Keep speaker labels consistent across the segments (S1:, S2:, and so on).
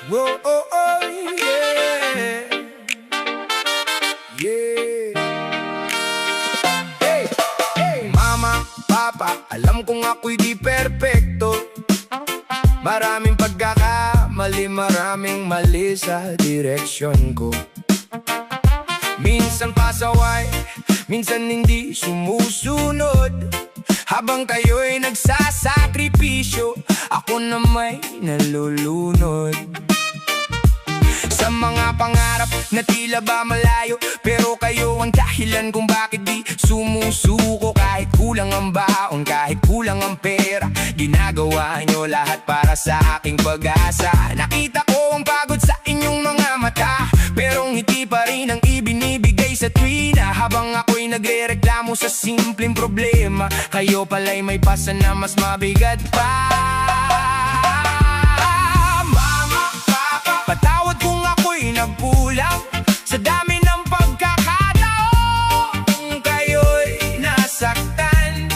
S1: Whoa, oh, oh, yeah. Yeah. Hey, hey. Mama, papa, alam kong ako'y di perpekto. Maraming pagkakamali, maraming mali sa direksyon ko. Minsan pasaway, minsan hindi sumusunod. Habang kayo'y nagsasakripisyo, ako na may nalulunod. Sa mga pangarap na tila ba malayo, pero kayo ang dahilan kung bakit di sumusuko. Kahit kulang ang baon, kahit kulang ang pera, ginagawa nyo lahat para sa aking pag-asa. Nakita ko ang pagod sa inyong mga mata, pero ngiti pa rin ang ibinibigay sa tuwina. Habang ako'y nagrereklamo sa simpleng problema, kayo pala'y may pasa na mas mabigat pa. Mama, papa, patawad kung ako'y nagkulang sa dami ng pagkakataon kayo'y nasaktan.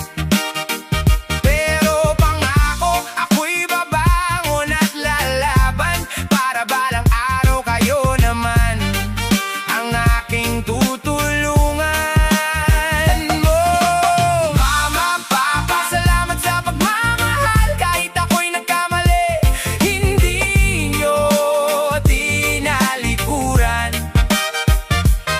S1: Pero pangako, ako'y babangon at lalaban para balang araw kayo naman ang aking tutulungan mo. Mama, papa, salamat sa pagmamahal. Kahit ako'y nagkamali, hindi nyo tinalikuran.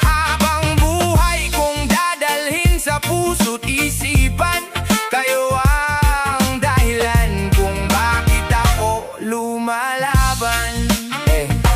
S1: Habang buhay kong dadalhin sa puso't isipan, kayo ang dahilan kung bakit ako lumalaban.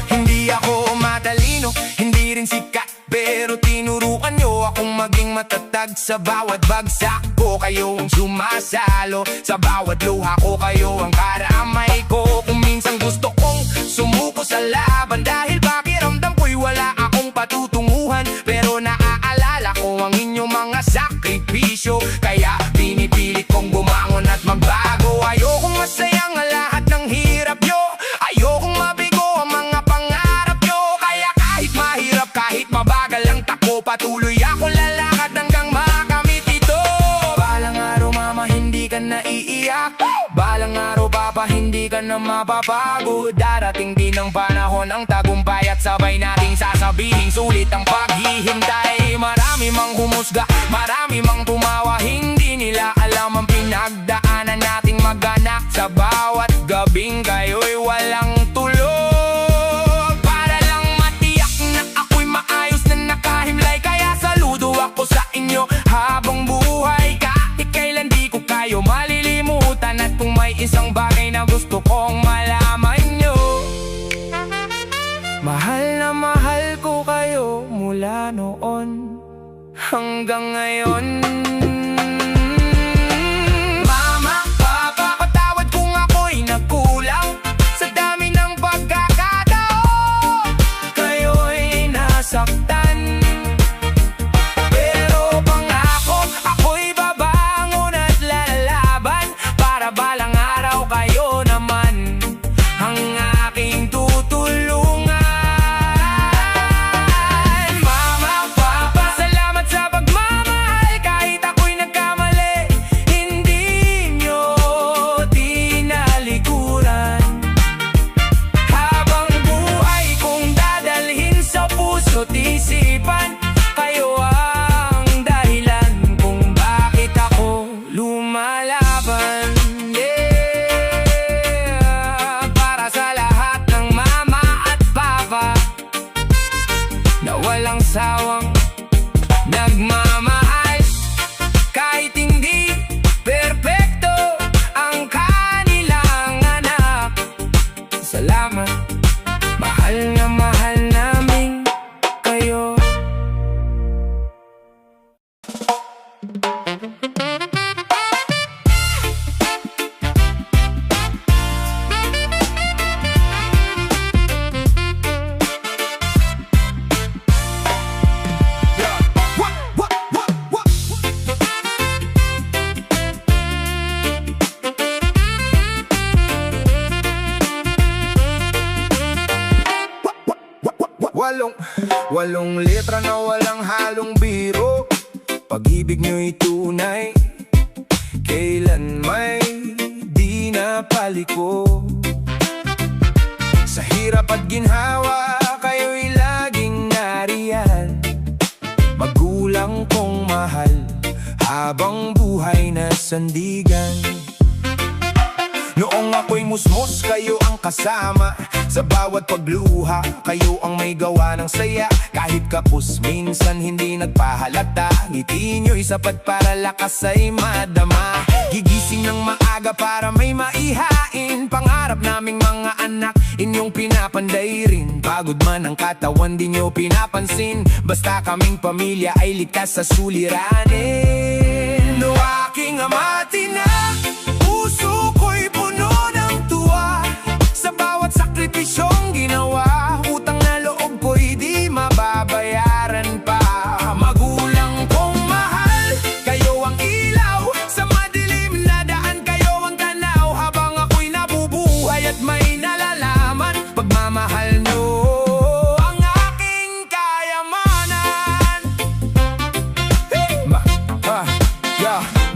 S1: Hindi ako matalino, hindi rin sikat, pero tinuruan nyo akong maging matatag. Sa bawat bagsak ko, kayo ang sumasalo. Sa bawat luha ko, kayo ang karamay ko. Kung minsan gusto kong sumuko sa laban, dahil pakiramdam ko'y wala akong patutunguhan, pero naaalala ko ang inyong mga sakripisyo, kaya pinipilit kong bumangon at magbago. Ayokong masayang lahat ng hirap nyo, ayokong mabigo ang mga pangarap nyo. Kaya kahit mahirap, kahit mabagal ang takbo, patuloy akong lalakad hanggang makamit ito. Balang araw mama, hindi ka na iiyak. Balang araw papa, hindi ka na mapapagod. Darating din ang panahon ang tagumpay, at sabay nating sasabihin sulit ang paghihintay. Marami mang humusga, marami mang tumawa, hindi nila alam ang pinagdaanan nating mag-anak. Sa bawat gabing kayo'y walang tulog, para lang matiyak na ako'y maayos na nakahimlay. Kaya saludo ako sa inyo habang buhay, kahit kailan di ko kayo malilimutan. At kung may isang bagay na gusto kong malaman nyo, mahal ko kayo mula noon hanggang ngayon. Mama, papa, patawad kung ako'y nagkulang sa dami ng pagkakataon kayo'y nasaktan. Pero pangako, ako'y babangon at lalaban para balang araw kayo naman ang aking tutulungan. Mama, papa, salamat sa pagmamahal. Kahit ako'y nagkamali, hindi nyo tinalikuran. Habang buhay kong dadalhin sa puso't isipan, kayo ang dahilan kung bakit ako lumalaban. Yeah, para sa lahat ng mama at papa na walang sawang nagmamahal, kahit hindi perpekto ang kanilang anak. Salamat, mahal namin kayo. Walong letra na walang halong biro, pag-ibig nyo'y tunay, kailan may di napaliko. Sa hirap at ginhawa, kayo'y laging nariyan. Magulang kong mahal, habang buhay na sandigan. Noong ako'y musmos, kayo ang kasama. Sa bawat pagluha, kayo ang may gawa ng saya. Kahit kapos, minsan hindi nagpahalata. Ngiti nyo'y sapat para lakas ay madama. Gigising ng maaga para may maihain. Pangarap naming mga anak, inyong pinapanday rin. Pagod man ang katawan, di nyo pinapansin. Basta kaming pamilya ay likas sa suliranin. No aking ama, tinak, puso ko'y puno ng tuwa. Sa bawat sakripisyong ginawa, utang na loob ko'y di mababayaran pa. Magulang kong mahal, kayo ang ilaw. Sa madilim na daan, kayo ang tanaw. Habang ako'y nabubuhay at may nalalaman, pagmamahal nyo ang aking kayamanan.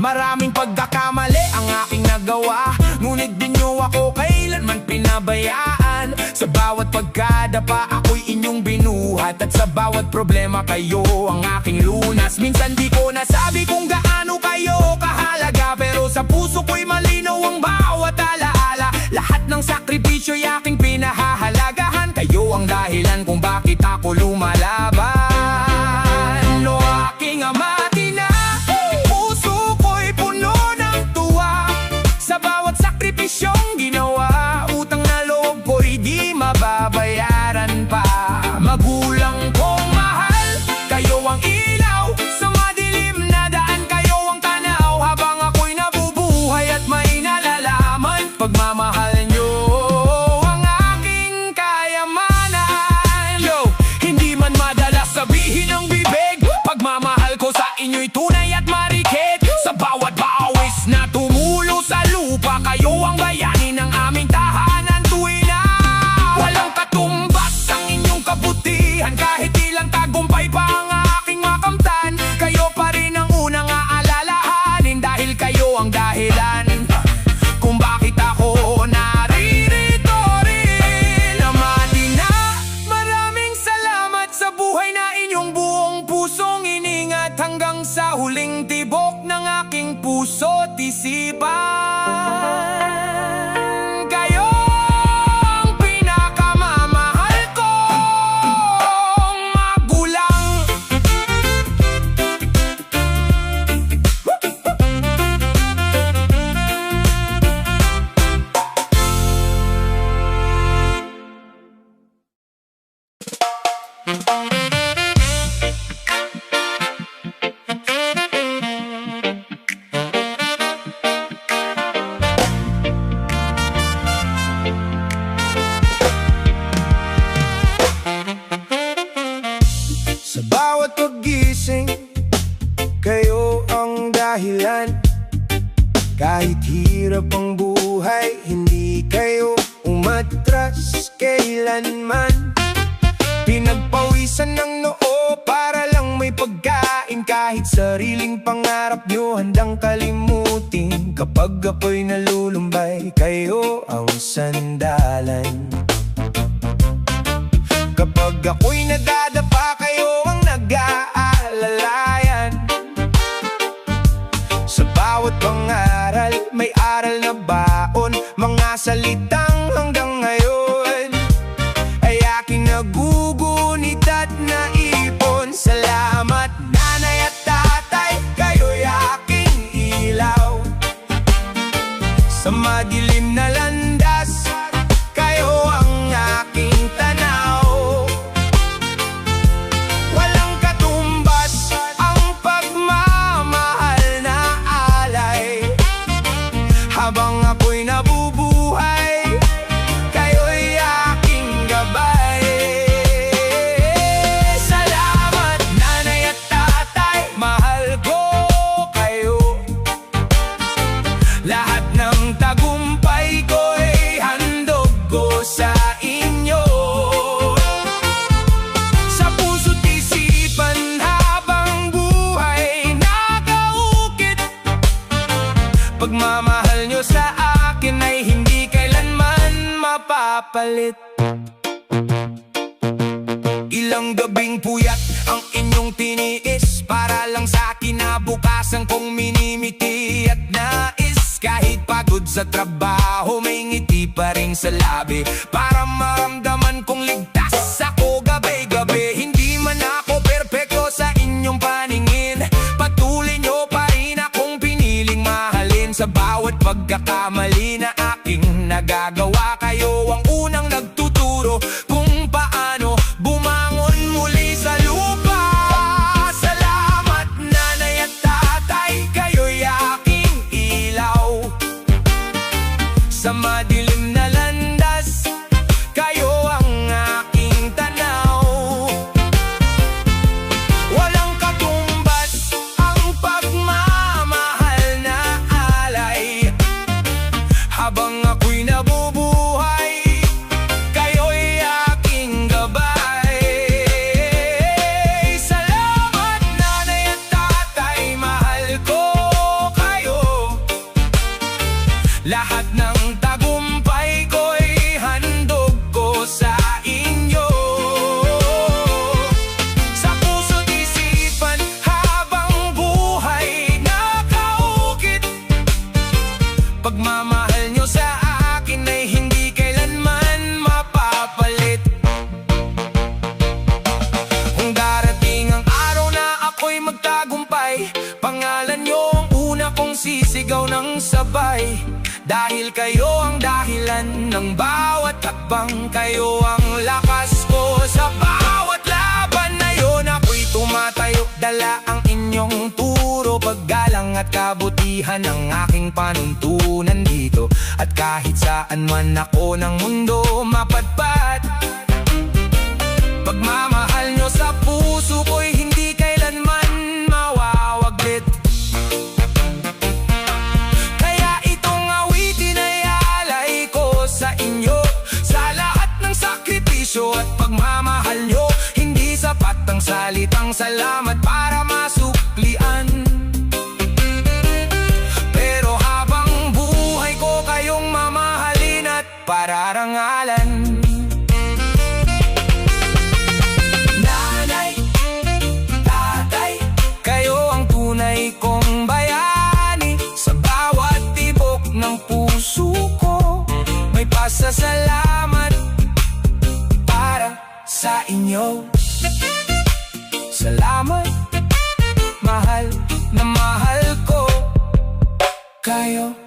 S1: Maraming pagkakamali ang aking nagawa, ngunit di nyo ako kailanman pinabayaan. Sa bawat pagkadapa, ako'y inyong binuhat. At sa bawat problema, kayo ang aking lunas. Minsan di ko nasabi kung gaano kayo kahalaga, pero sa puso ko'y malinaw ang bawat alaala. Lahat ng sakripisyo'y aking pinahahalagahan. Kayo ang dahilan kung bakit ako lumalaban. No aking ama, sakripisyong ginawa, utang na loob ko'y di mababayaran pa. Magulang kong mahal, kayo ang ilaw. Sa madilim na daan, kayo ang tanaw. Habang ako'y nabubuhay at may nalalaman, pagmamahal nyo ang aking kayamanan. Hindi man madalas sabihin ng bibig, pagmamahal ko sa inyo'y tunay at marikit. Sa bawat bawis na tumulo sa lupa, kayo ang bayani ng aming tahanan. Tuwing na walang katumbas ang inyong kabutihan, kahit ilang tagumpay pa ang aking makamtan, kayo pa rin ang unang aalalahanin. Dahil kayo ang dahilan kung bakit ako naririto rin. Amati na, maraming salamat sa buhay na inyong buong pusong iningat, hanggang sa huling tibok ng aking puso't isipan. Kayo ang pinakamamahal kong magulang. Sa bawat paggising, kayo ang dahilan. Kahit hirap ang buhay, hindi kayo umatras kailanman. Pinagpawisan ng noo para lang may pagkain. Kahit sariling pangarap nyo handang kalimutin. Kapag ako'y nalulumbay, kayo ang sandalan. Kapag ako'y nadadapa, kayo ang nag-aalalayan. Sa bawat pangaral, may aral na baon. Mga salitang hanggang ngayon ay aking nagugunit at naipon. Salamat nanay at tatay, kayo'y aking ilaw. Sa madilim na landas, kayo ang aking tanaw. Walang katumbas ang pagmamahal na alay. Habang ako'y nabubuhay, kayo'y aking gabay. Salamat nanay at tatay, mahal ko kayo. Lahat ng tagumpay ko'y handog ko sa inyo. Sa puso't isipan habang buhay nakaukit, pagmamahal nyo sa akin ay hindi kailanman mapapagod. mapapalit. Ilang gabing puyat ang inyong tiniis para lang sa kinabukasan kong minimiti at nais. Kahit pagod sa trabaho, may ngiti pa rin sa labi para maramdaman kong ligtas ako gabi-gabi. Hindi man ako perpekto sa inyong paningin, patuloy nyo pa rin akong piniling mahalin. Sa bawat pagkakamali na aking nagagawa, kayo ang unang nagtuturo kung paano bumangon muli sa lupa. Salamat nanay at tatay, kayo'y aking ilaw sa madilim na landas, kayo ang aking tanaw. Walang katumbas ang pagmamahal na alay. Habang ako'y nabubuhay, kayo'y aking gabay. Salamat nanay at tatay, mahal ko kayo. Lahat ng tagumpay ko'y handog ko sa inyo. Sa puso't isipan habang buhay nakaukit, pagmamahal nyo sa akin ay hindi kailanman mapapalit. Kung darating ang araw na ako'y magtagumpay, pangalan nyo ang una kong sisigaw ng sabay. Dahil kayo ang dahilan ng bawat hakbang, kayo ang lakas ko sa bawat laban. Ngayon ako'y tumatayo, dala ang inyong turo, paggalang at kabutihan ng aking panuntunan dito. At kahit saan man ako ng mundo mapadpad, pagmamahal nyo sa puso ko'y hindi kailanman mawawaglit. Kaya itong awitin ay alay ko sa inyo. Sa lahat ng sakripisyo at pagmamahal nyo, hindi sapat ang salitang salamat para masuklian. Pero habang buhay ko kayong mamahalin at pararangalan. Nanay, tatay, kayo ang tunay kong bayani. Sa bawat tibok ng puso ko, may pasasalamat para sa inyo. Salamat, mahal na mahal ko kayo.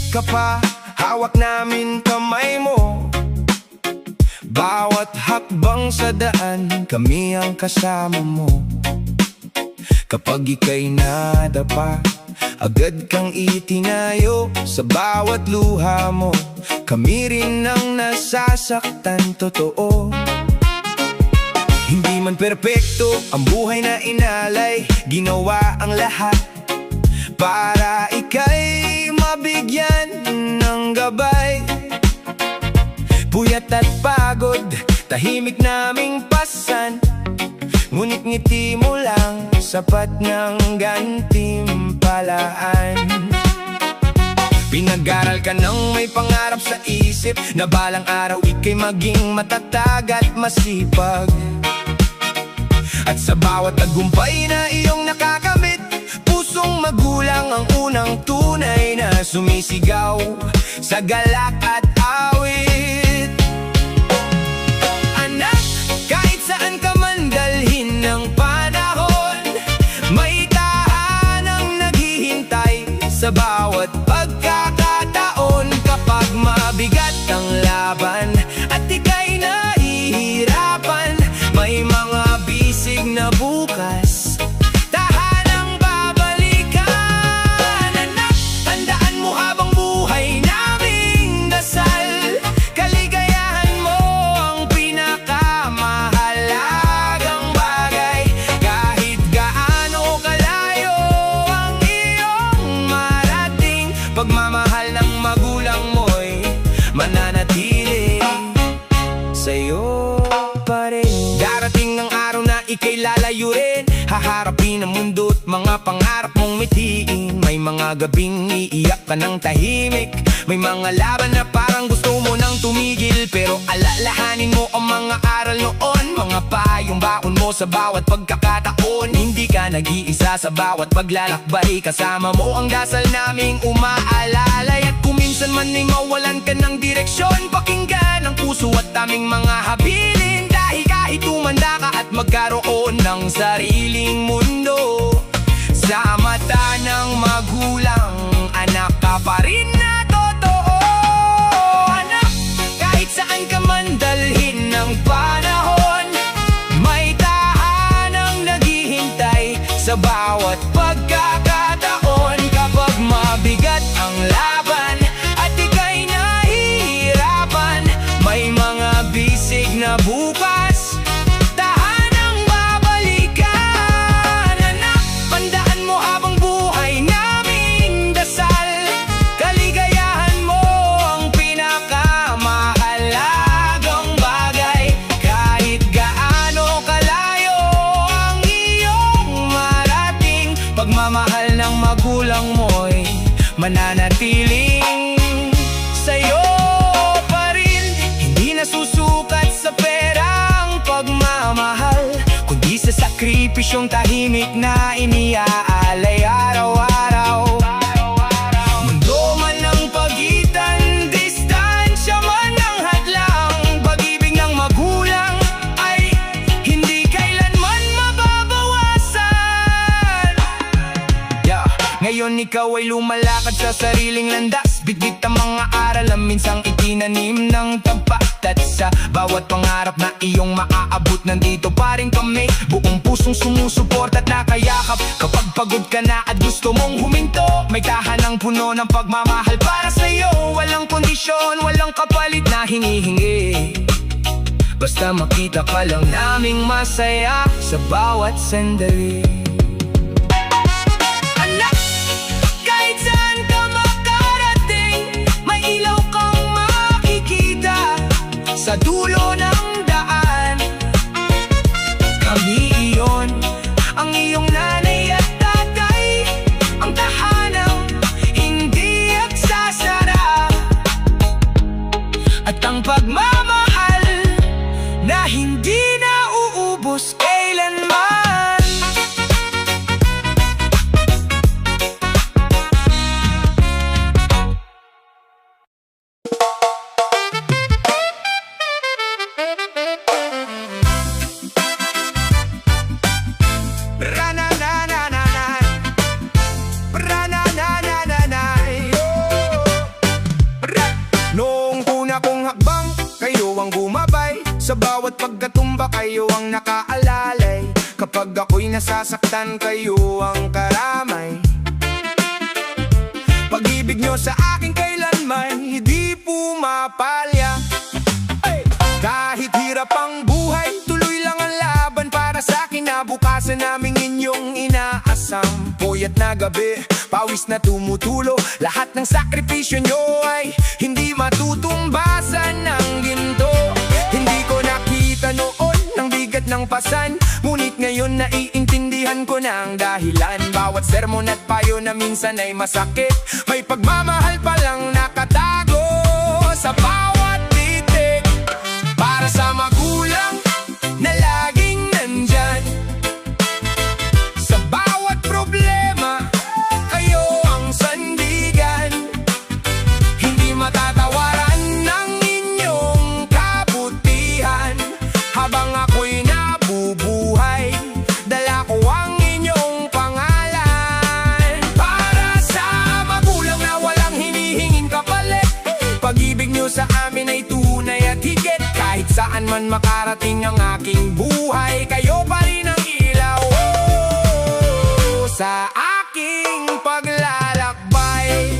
S1: Ka pa, hawak namin kamay mo. Bawat hakbang sa daan, kami ang kasama mo. Kapag ika'y nadapa, agad kang itinayo. Sa bawat luha mo, kami rin ang nasasaktan, totoo. Hindi man perpekto ang buhay na inalay, ginawa ang lahat para ika'y mabigyan ng gabay. Puyat at pagod, tahimik naming pasan, ngunit ngiti mo lang, sapat ng gantimpalaan. Pinag-aral ka ng may pangarap sa isip, na balang araw ika'y maging matatag at masipag. At sa bawat tagumpay na iyong nakakamit, pusong magulang ang unang tunay na sumisigaw sa galak at awit. Anak, kahit saan ka man dalhin ng panahon, may tahanang naghihintay sa bawat pagkakataon. Kapag mabigat ang laban at ika'y nahihirapan, may mga bisig na bukas, tahanang babalikan. Anak, tandaan mo habang buhay naming dasal, kaligayahan mo pagmamahal ng magulang mo'y mananatili sa'yo pa rin. Darating ang araw na ika'y lalayo rin, haharapin ang mundo at mga pangarap mong mitiin. May mga gabing iiyak ka ng tahimik, may mga laban na parang gusto mo nang tumigil. Pero alalahanin mo ang mga aral noon, mga payong baon mo sa bawat pagkakataon. Hindi ka nag-iisa sa bawat paglalakbay, kasama mo ang dasal naming umaalalay. At kung minsan man ay mawalan ka ng direksyon, pakinggan ang puso at aming mga habilin. Dahil kahit tumanda ka at magkaroon ng sariling mundo, sa mata ng magulang, anak ka pa rin na totoo. Anak, kahit saan ka man dalhin ng panahon, may tahanang naghihintay sa bawat pagkakataon. Kapag mabigat ang laban at ika'y nahihirapan, may mga bisig na bukas tahanang babalikan. Anak, tandaan mo habang buhay naming dasal, kaligayahan mo ang pinakamahalagang bagay. Kahit gaano kalayo ang iyong marating, pagmamahal ng magulang mo'y mananatiling sa'yo pa rin. Hindi nasusukat sa perang pagmamahal, kundi sa sakripisyong tahimik na iniaalay araw-araw. Mundo man ang pagitan, distansya man ang hadlang, pag-ibig ng magulang ay hindi kailanman mababawasan. Ngayon ikaw ay lumalakad sa sariling landas, bitbit ang mga aral ang minsang itinanim ng tapat. At sa bawat pangarap na iyong maaabot, nandito pa rin kami, buong pusong sumusuport at nakayakap. Kapag pagod ka na at gusto mong huminto, may tahanang puno ng pagmamahal para sa'yo. Walang kondisyon, walang kapalit na hinihingi, basta makita ka lang naming masaya sa bawat sandali. Anak, kahit saan ka makarating, may ilaw kang makikita sa dulo ng daan. Kami iyon, ang iyong nanay at tatay, ang tahanang hindi agsasara, at ang pagmamahal na hindi na uubos kailanman. Noong una kong hakbang, kayo ang gumabay, sa bawat pagkatumba kayo ang nakaalalay. Kapag ako'y nasasaktan, kayo ang karamay. Pag-ibig nyo sa akin kailanman hindi pumapalya. Kahit hirap ang buhay, tuloy lang ang laban para sa kinabukasan naming inyong inaasam. Puyat na gabi, pawis na tumutulo, lahat ng sakripisyo nyo ay hindi matutumbasan ng ginto. Hindi ko nakita noon ang bigat ng pasan, ngunit ngayon naiintindihan ko na ang dahilan. Bawat sermon at payo na minsan ay masakit, may pagmamahal palang nakatago sa bawat titik. Para sa magulang na laging nandyan, sa bawat problema kayo ang sandigan. Hindi matatawaran ng inyong kabutihan, habang ako'y nabubuhay, dala ko ang inyong pangalan. Para sa magulang na walang hinihinging kapalit, pag-ibig nyo sa amin ay tunay at higit. Kahit saan man makarating ang aking buhay, kayo pa rin ang ilaw sa aking paglalakbay.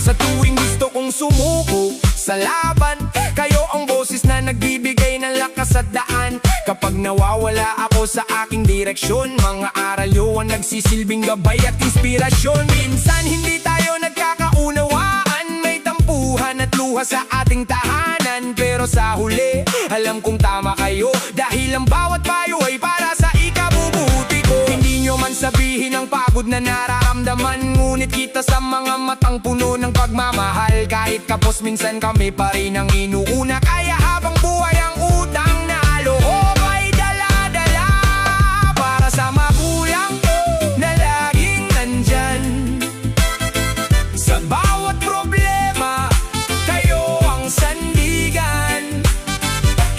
S1: Sa tuwing gusto kong sumuko sa laban, kayo ang boses na nagbibigay ng lakas at daan. Kapag nawawala ako sa aking direksyon, mga aral nyo ang nagsisilbing gabay at inspirasyon. Minsan hindi tayo nagkakaunawaan, problema sa ating tahanan. Pero sa huli, alam kong tama kayo, dahil ang bawat payo ay para sa ikabubuti ko. Hindi nyo man sabihin ang pagod na nararamdaman, ngunit kita sa mga matang puno ng pagmamahal. Kahit kapos minsan kami pa rin ang inuuna, kaya habang buhay ang utang na loob ay dala-dala para sa magulang na laging nandyan. Sa bawat problema, kayo ang sandigan.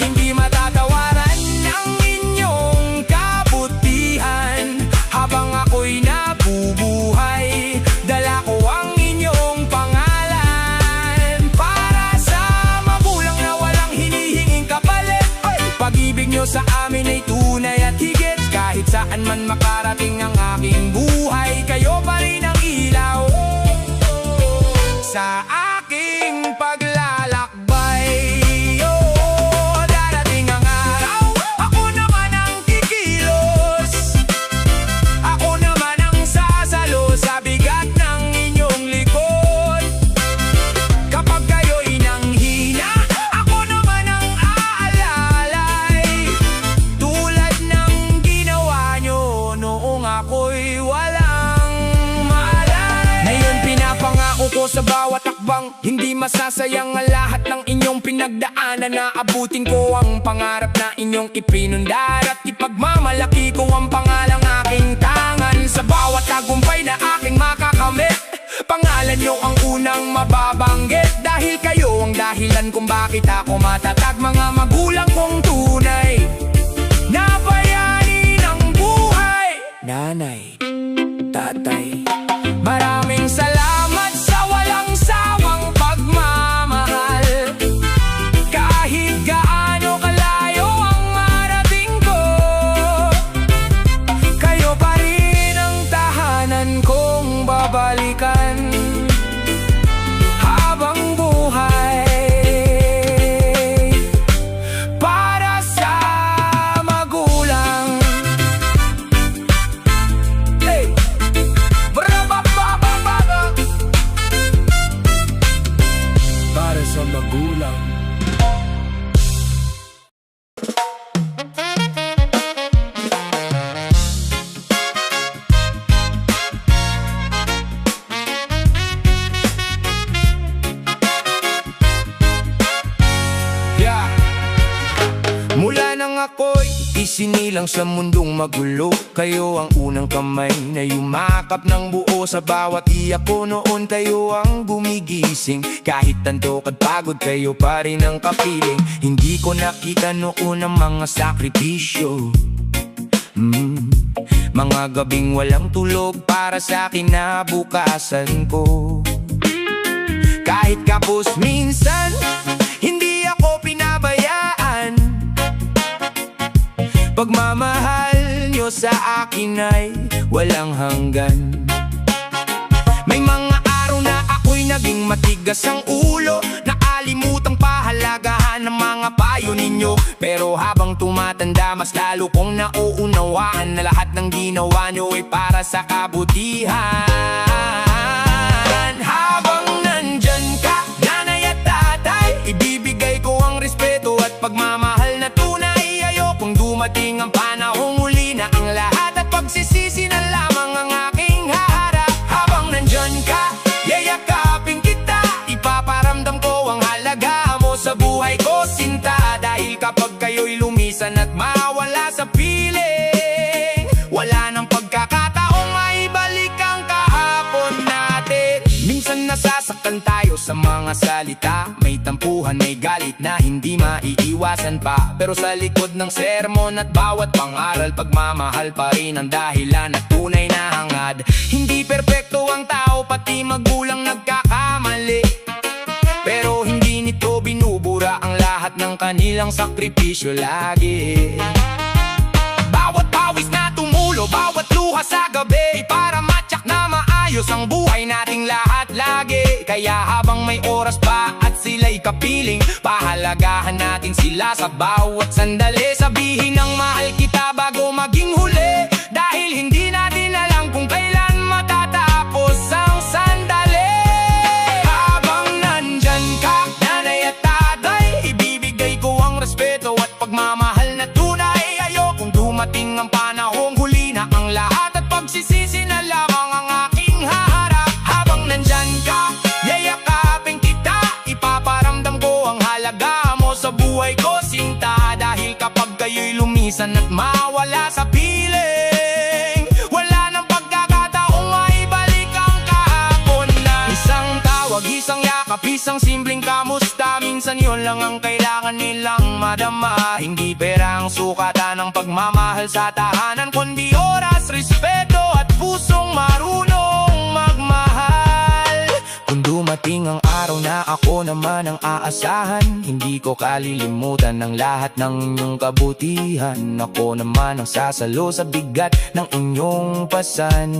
S1: Hindi matatawaran ang inyong kabutihan. Habang ako'y nabubuhay, dala ko ang inyong pangalan. Para sa magulang na walang hinihinging kapalit, pag-ibig nyo sa amin ay tunay at higit. Kahit saan man makarating ang aking buhay, kayo pa rin ang ilaw sa aking paglalakbay. Darating ang araw, ako naman ang kikilos. Ako naman ang sasalo sa bigat ng inyong likod. Kapag kayo'y nanghina, ako naman ang aalalay, tulad ng ginawa nyo noong ako'y walang maalay. Ngayon pinapangako ko sa bawat akbang, hindi masasayang ang lahat ng inyong pinagdaanan. Naabutin ko ang pangarap na inyong ipinundar, at ipagmamalaki ko ang pangalang aking tangan. Sa bawat tagumpay na aking makakamit, pangalan nyo ang unang mababanggit. Dahil kayo ang dahilan kung bakit ako matatag. Mga magulang kong tunay na bayani ng buhay. Nanay, tatay, maraming salamat sa walang sawang pagmamahal. Kahit gaano kalayo ang marating ko, kayo pa rin ang tahanan kong babalikan habang buhay. Para sa magulang, hey! Para sa magulang. Yeah. Mula nang ako'y isinilang sa mundong magulo, kayo ang unang kamay na yumakap ng buo. Sa bawat iyak ko noon, kayo ang gumigising. Kahit antok at pagod, kayo pa rin ang kapiling. Hindi ko nakita noon ang mga sakripisyo, mga gabing walang tulog para sa kinabukasan ko. Kahit kapos minsan, hindi ako pinabayaan. Pagmamahal nyo sa akin ay walang hanggan. May mga araw na ako'y naging matigas ang ulo, nakalimutang pahalagahan ng mga payo ninyo. Pero habang tumatanda, mas lalo kong nauunawaan na lahat ng ginawa nyo ay para sa kabutihan. Habang nandyan ka, nanay at tatay, ibibigay ko ang respeto at pagmamahal na tunay. Ayokong dumating ang panahong huli na ang lahat at pagsisisi na lamang ang aking haharap. Habang nandyan ka, yayakapin kita, ipaparamdam ko ang halaga mo sa buhay ko, sinta. Dahil kapag kayo'y lumisan at mawala sa piling, wala nang pagkakataong maibalik ang kahapon natin. Minsan nasasaktan tayo sa mga salita, may tampuhan, may galit na hindi maiiwasan pa. Pero sa likod ng sermon at bawat pangaral, pagmamahal pa rin ang dahilan at tunay na hangad. Hindi perpekto ang tao, pati magulang nagkakamali, pero hindi nito binubura ang lahat ng kanilang sakripisyo lagi. Bawat pawis na tumulo, bawat luha sa gabi, para matyak na maayos ang buhay nating lahat lagi. Kaya habang may oras pa at sila'y kapiling, pahalagahan natin sila sa bawat sandali. Sabihin ng mahal kita bago maging huli, dahil hindi natin alam kung kailan matatapos ang sandali. Habang nandyan ka, buhay ko, sinta. Dahil kapag kayo'y lumisan at mawala sa piling, wala nang pagkakataong maibalik ang kahapon na. Isang tawag, isang yakap, isang simpleng kamusta. Minsan yun lang ang kailangan nilang madama. Hindi pera ang sukatan ng pagmamahal sa tahanan, kundi oras, respeto at pusong marunong magmahal. Kung dumating ang araw na ako naman ang aasahan, hindi ko kalilimutan ang lahat ng inyong kabutihan. Ako naman ang sasalo sa bigat ng inyong pasan.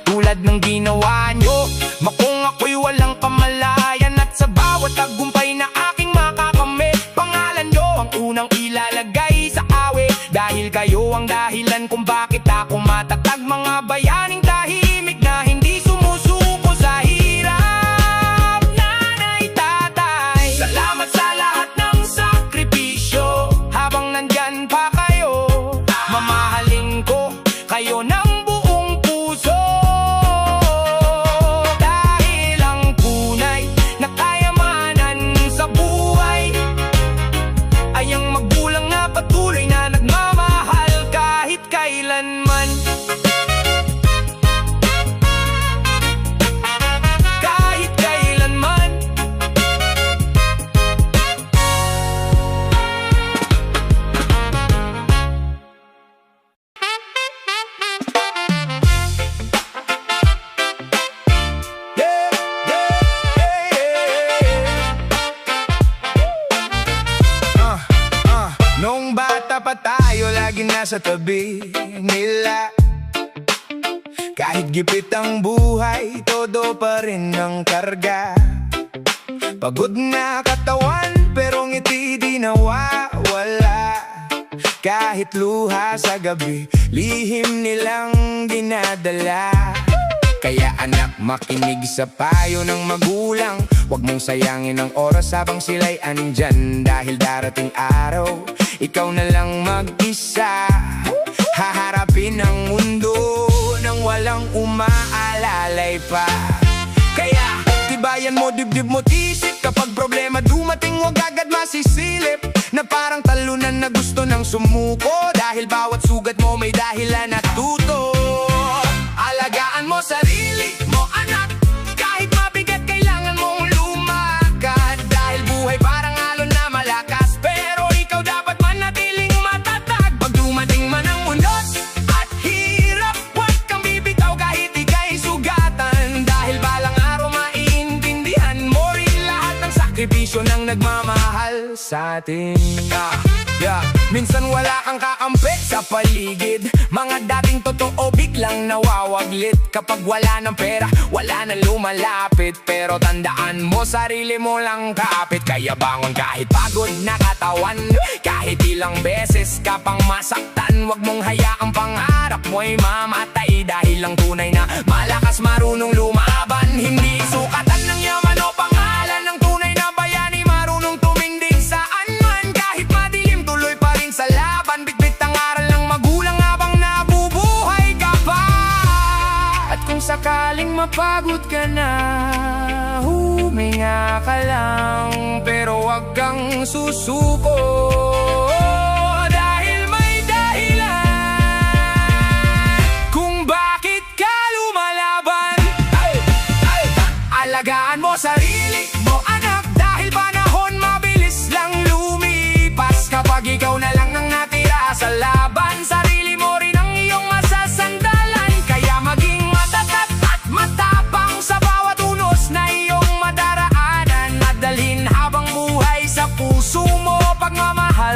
S1: Tulad ng ginawa nyo, makung ako'y walang kamalayan. At sa bawat tagumpay na aking makakamit, pangalan nyo ang unang ilalagay sa awit. Dahil kayo ang dahilan kung bakit ako matatag. Mga bayaning tahimik na hindi sumusuko sa hirap. Nanay, tatay, salamat sa lahat ng sakripisyo. Habang nandyan pa kayo, mamahalin ko kayo ng buong puso. Dahil ang tunay na kayamanan sa buhay ay ang magulang na patuloy na nagmamahal kahit kailanman. Kahit kailanman. Yeah, yeah, yeah. Nung bata pa tayo, lagi nasa tabi nila. Kahit gipit ang buhay, todo pa rin ang karga. Pagod na katawan, pero ngiti di nawawala. Kahit luha sa gabi, lihim nilang dinadala. Kaya anak, makinig sa payo ng magulang. Huwag mong sayangin ang oras habang sila'y andyan. Dahil darating araw, ikaw na lang mag-isa. Haharapin ang mundo nang walang umaalalay pa. Kaya tibayan mo, dibdib mo, tisip. Kapag problema dumating, huwag agad masisilip. Na parang talunan na gusto ng sumuko. Dahil bawat sugat mo may dahilan at tuto. Alagaan mo sarili mo, anak. Kahit mabigat, kailangan mong lumakad. Dahil buhay parang alon na malakas, pero ikaw dapat manatiling matatag. Pag dumating man ang unos at hirap, huwag kang bibitaw kahit ika'y sugatan. Dahil balang araw maiintindihan mo rin lahat ng sakripisyo ng nagmamahal sa atin. Minsan wala kang kakampi sa paligid. Mga dating totoo biglang nawawaglit. Kapag wala ng pera, wala na lumalapit. Pero tandaan mo, sarili mo lang kaapit. Kaya bangon kahit pagod na katawan. Kahit ilang beses ka pang masaktan, wag mong hayaang pangarap mo'y mamatay. Dahil lang tunay na malakas, marunong lumaban. Hindi sukatan ng yaman o pangalan ng tunay na bayani. Marunong tumindig saan man, kahit madilim tuloy pa rin sa laban. Bitbit ang aral ng magulang habang nabubuhay ka pa. At kung sakaling mapagod ka na, huminga ka lang, pero wag kang susuko. Dahil may dahilan kung bakit ka lumalaban. Alagaan mo sarili mo, anak. Dahil panahon mabilis lang lumipas. Kapag ikaw na lang ang natira sa laban, sarili mo rin ang iyong masasandalan. Kaya maging matatag at matapang sa bawat unos na iyong madaraanan. At dalhin habang buhay sa puso mo pagmamahal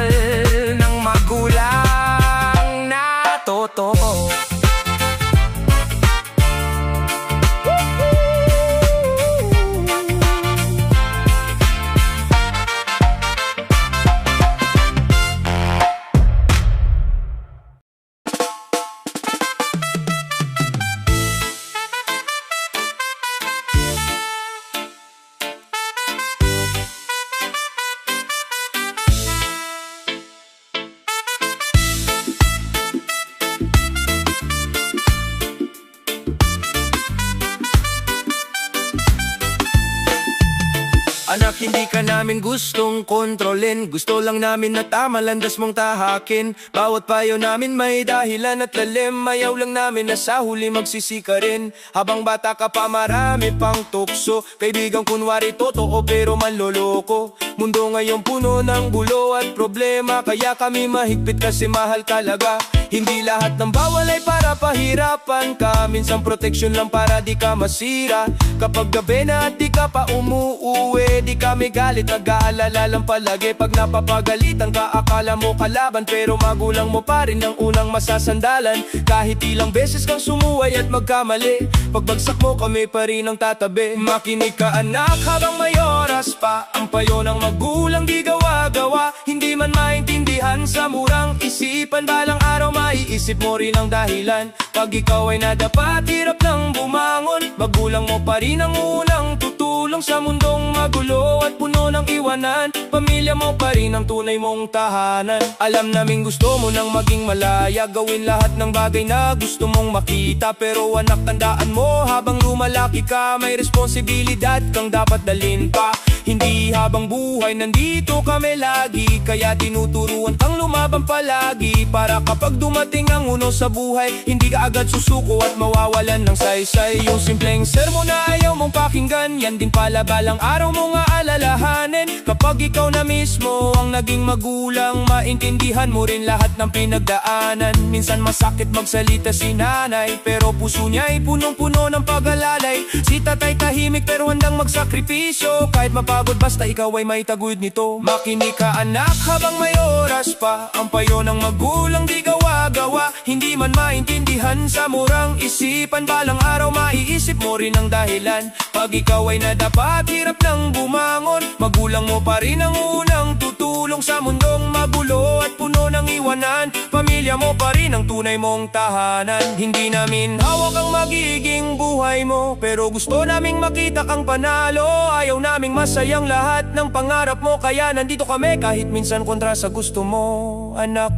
S1: Anak, hindi ka namin gustong kontrolin, gusto lang namin na tama landas mong tahakin. Bawat payo namin may dahilan at lalim, ayaw lang namin na sa huli magsisika rin. Habang bata ka pa marami pang tukso, kaibigang kunwari totoo pero manloloko. Mundo ngayon puno ng gulo at problema, kaya kami mahigpit kasi mahal talaga. Hindi lahat ng bawal ay para pahirapan ka, minsan proteksyon lang para di ka masira. Kapag gabi na at di ka pa umuuwi, di kami galit, nag-aalala lang palagi. Pag napapagalitan ka, akala mo kalaban, pero magulang mo pa rin ang unang masasandalan. Kahit ilang beses kang sumuway at magkamali, pagbagsak mo kami pa rin ang tatabi. Makinig ka anak habang may oras pa, ang payo ng magulang di gawa-gawa. Hindi man maintindihan sa murang isipan, balang araw maiisip mo rin ang dahilan. Pag ikaw ay nadapat, hirap nang bumangon, magulang mo pa rin ang unang tutulong sa mundong magulo at puno ng iwanan. Pamilya mo pa rin ang tunay mong tahanan. Alam naming gusto mo nang maging malaya, gawin lahat ng bagay na gusto mong makita. Pero anak, tandaan mo, habang lumalaki ka, may responsibilidad kang dapat dalhin pa. Hindi habang buhay nandito kami lagi, kaya tinuturuan kang lumaban palagi. Para kapag dumating ang uno sa buhay, hindi ka agad susuko at mawawalan ng saysay. Yung simpleng sermon na ayaw mong pakinggan, yan din pala balang araw mong aalalahanin. Kapag ikaw na mismo ang naging magulang, maintindihan mo rin lahat ng pinagdaanan. Minsan masakit magsalita si nanay, pero puso niya ay punong-puno ng pag-alalay. Si tatay tahimik pero handang magsakripisyo, kahit mapagod basta ikaw ay may taguyod nito. Makinig ka anak habang may oras pa, ang payo ng magulang di gawa-gawa. Hindi man maintindihan sa murang isipan, balang araw maiisip mo rin ang dahilan. Pag ikaw ay nadapat, hirap nang bumangon, magulang mo pa rin ang unang tutulong sa mundong magulo at puno ng iwanan. Pamilya mo pa rin ang tunay mong tahanan. Hindi namin hawak ang magiging buhay mo, pero gusto naming makita kang panalo. Ayaw naming masayang lahat ng pangarap mo, kaya nandito kami kahit minsan kontra sa gusto mo. Anak,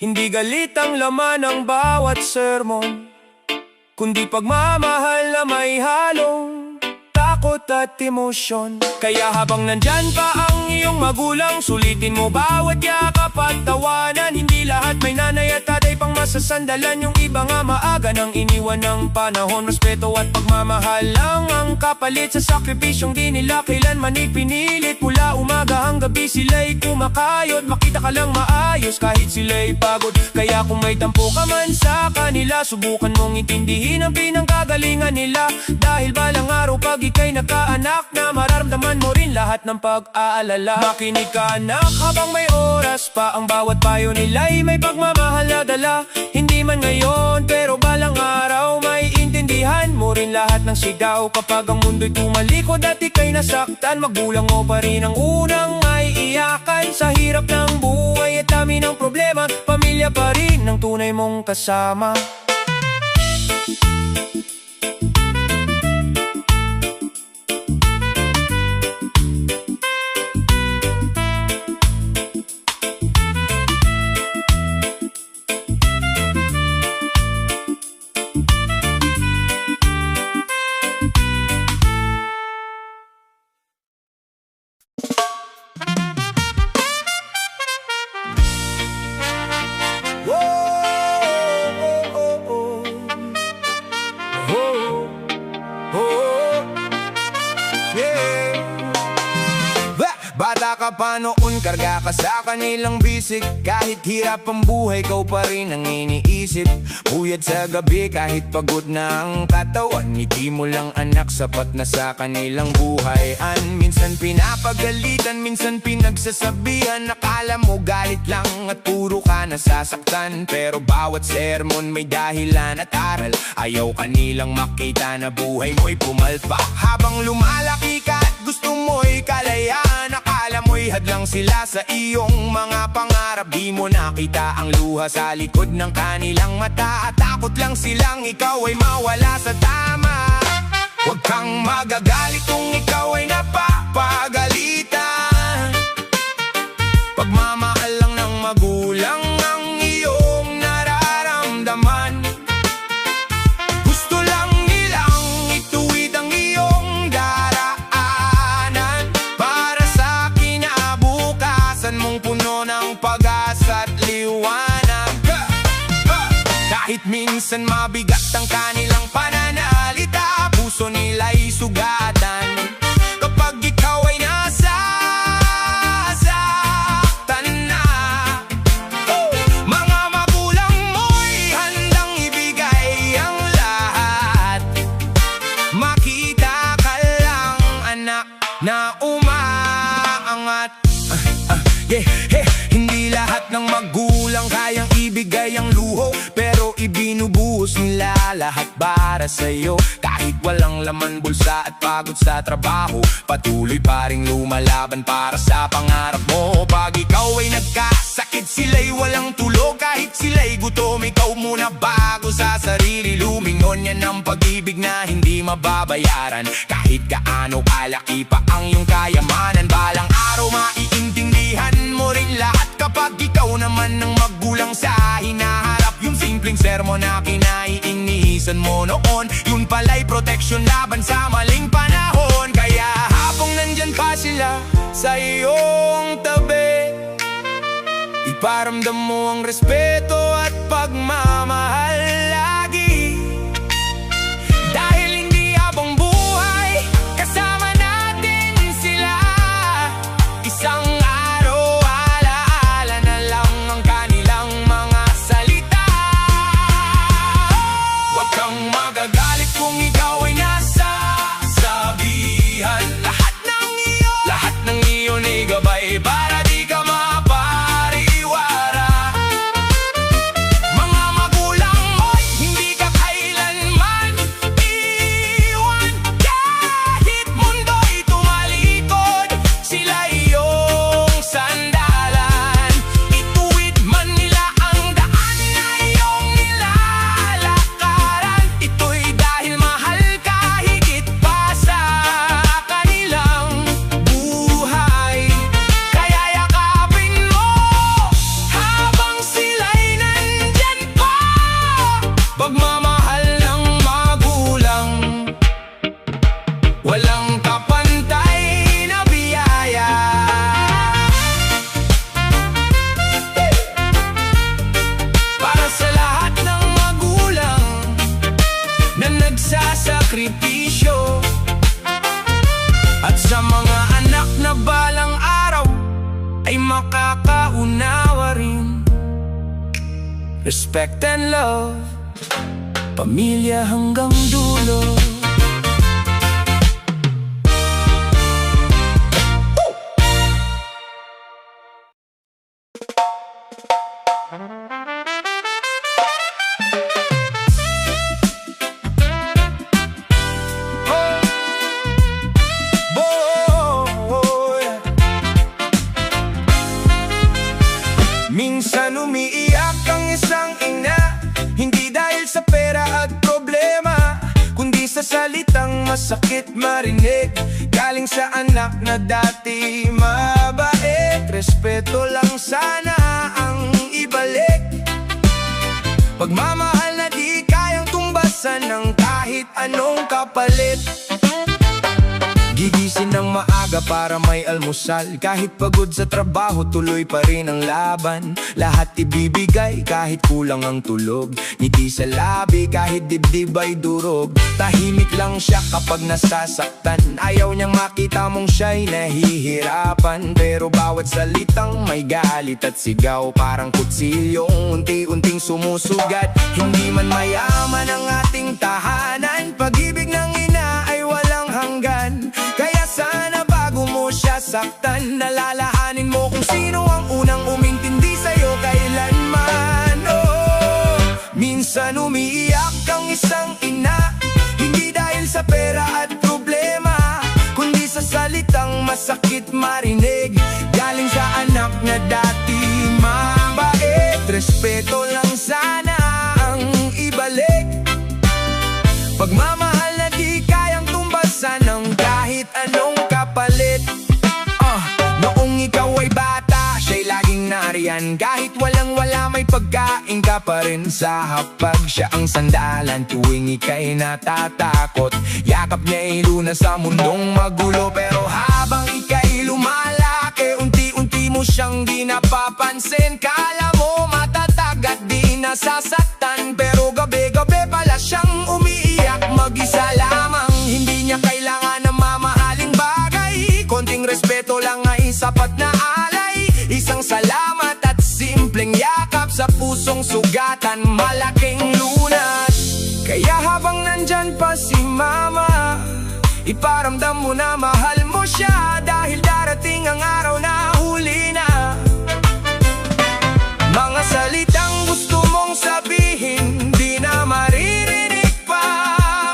S1: hindi galit ang laman ng bawat sermon, kundi pagmamahal na may halong takot at emosyon. Kaya habang nandyan pa ang iyong magulang, sulitin mo bawat yakap at tawanan. Hindi lahat may nanay at tatay pang masasandalan, yung iba nga maaga nang iniwan ng panahon. Respeto at pagmamahal lang ang kapalit sa sakripisyong di nila kailanman ipinilit. Mula umaga hanggang gabi sila'y kumakayod, makita ka lang maayos kahit sila'y pagod. Kaya kung may tampo ka man sa kanila, subukan mong intindihin ang pinanggagalingan nila. Dahil balang araw pag ika'y nakaanak na, mararamdaman mo rin lahat ng pag-aalala. Makinig ka anak habang may oras pa, ang bawat payo nila'y may pagmamahal na dala. Hindi man ngayon pero balang araw may intindihan mo rin lahat ng sigaw. Kapag ang mundo'y tumalikod at ika'y nasaktan, magulang mo pa rin ang unang ay iyakan. Sa hirap ng buhay at dami ng problema, pamilya pa rin ang tunay mong kasama. Bata ka pa noon, karga ka sa kanilang bisig. Kahit hirap ang buhay, ikaw pa rin ang iniisip. Puyat sa gabi kahit pagod na ang katawan, ngiti mo lang anak, sapat na sa kanilang buhayan. Minsan pinapagalitan, minsan pinagsasabihan, akala mo galit lang at puro ka nasasaktan. Pero bawat sermon may dahilan at aral, ayaw kanilang makita na buhay mo'y pumalpak. Habang lumalaki ka at gusto mo'y kalayaan, akala mo'y hadlang sila sa iyong mga pangarap. Di mo nakita ang luha sa likod ng kanilang mata, at takot lang silang ikaw ay mawala sa tama. Huwag kang magagalit kung ikaw ay napapagalitan. Pagmamahal lang ng magulang ang iyong nararamdaman. Gusto lang nilang ituwid ang iyong daraanan. minsan mabigat ang kanilang pananalita, puso nila'y sugatan kapag ikaw ay nasasaktan na. Mga magulang mo'y handang ibigay ang lahat. Makita ka lang, anak, na umaangat. Hindi lahat ng magulang kayang ibigay ang luho, pero ibinubuhos nila lahat para sa'yo. Kahit walang laman bulsa at pagod sa trabaho, patuloy pa ring lumalaban para sa pangarap mo. Pag ikaw ay nagkasakit, sila'y walang tulog. Kahit sila'y gutom, ikaw muna bago sa sarili lumingon. Yan ang pag-ibig na hindi mababayaran. Kahit gaano kalaki pa ang iyong kayamanan, balang araw maiintindihan mo rin lahat kapag ikaw naman ang magulang sa hinaharap. Yung simpleng sermon na kinaiinisan mo noon, yun pala'y proteksyon laban sa maling panahon. Kaya habang nandyan pa sila sa iyong tabi, iparamdam mo ang respeto at pagmamahal lagi. Dahil hindi habang buhay kasama natin sila, isang araw alaala na lang ang kanilang mga salita. Huwag kang magagalit kung ikaw ay nasasabihan. Lahat ng iyon ay gabay para di ka mapariwara. Mga magulang mo'y hindi ka kailanman iwan. Kahit mundo'y tumalikod, sila iyong sandalan. Ituwid man nila ang daan na iyong nilalakaran. Ito'y dahil mahal ka higit pa sa kanilang buhay. Kaya yakapin mo habang sila'y nandyan pa. Pagmamahal ng magulang, walang kapantay na biyaya. Para sa lahat ng magulang na nagsasakripisyo, at sa mga anak na balang araw ay makakaunawa rin. Respect and love, pamilya hanggang dulo. Minsan umiiyak ang isang ina, hindi dahil sa pera at problema, kundi sa salitang masakit marinig galing sa anak na dati mabait. Respeto lang sana ang ibalik, pagmamahal na di kayang tumbasan ng kahit anong kapalit. Gigising ng maaga para may almusal, kahit pagod sa trabaho tuloy pa rin ang laban. Lahat ibibigay kahit kulang ang tulog, ngiti sa labi kahit dibdib ay durog. Tahimik lang siya kapag nasasaktan, ayaw niyang makita mong siya'y nahihirapan. Pero bawat salitang may galit at sigaw, parang kutsilyong unti-unting sumusugat. Hindi man mayaman ang ating tahanan, pag-ibig ng ina ay walang hanggan. Kaya sana bago mo siya saktan, nalalahanin mo kung sino ang unang umintindi sa'yo kailanman. Oh, minsan umiiyak ang isang ina, hindi dahil sa pera at problema, kundi sa salitang masakit marinig galing sa anak na dati mabait. Respeto lang sana ang ibalik, pagmamahal na di kayang tumbasan ng kahit anong kapalit. Noong ikaw ay bata, siya'y laging nariyan. Kahit walang-wala may pagkain ka pa rin sa hapag. Siya ang sandalan tuwing ika'y natatakot. Yakap niya ay lunas sa mundong magulo. Pero habang ika'y lumalaki, unti-unti mo siyang di napapansin. Kala mo matatag at di nasasaktan, pero gabi-gabi konting respeto lang ay sapat na alay. Isang salamat at simpleng yakap sa pusong sugatan, malaking lunas. Kaya habang nandyan pa si mama, iparamdam mo na mahal mo siya, dahil darating ang araw na huli na. Mga salitang gusto mong sabihin, di na maririnig pa.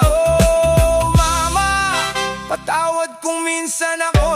S1: Oh mama, patawad kung minsan ako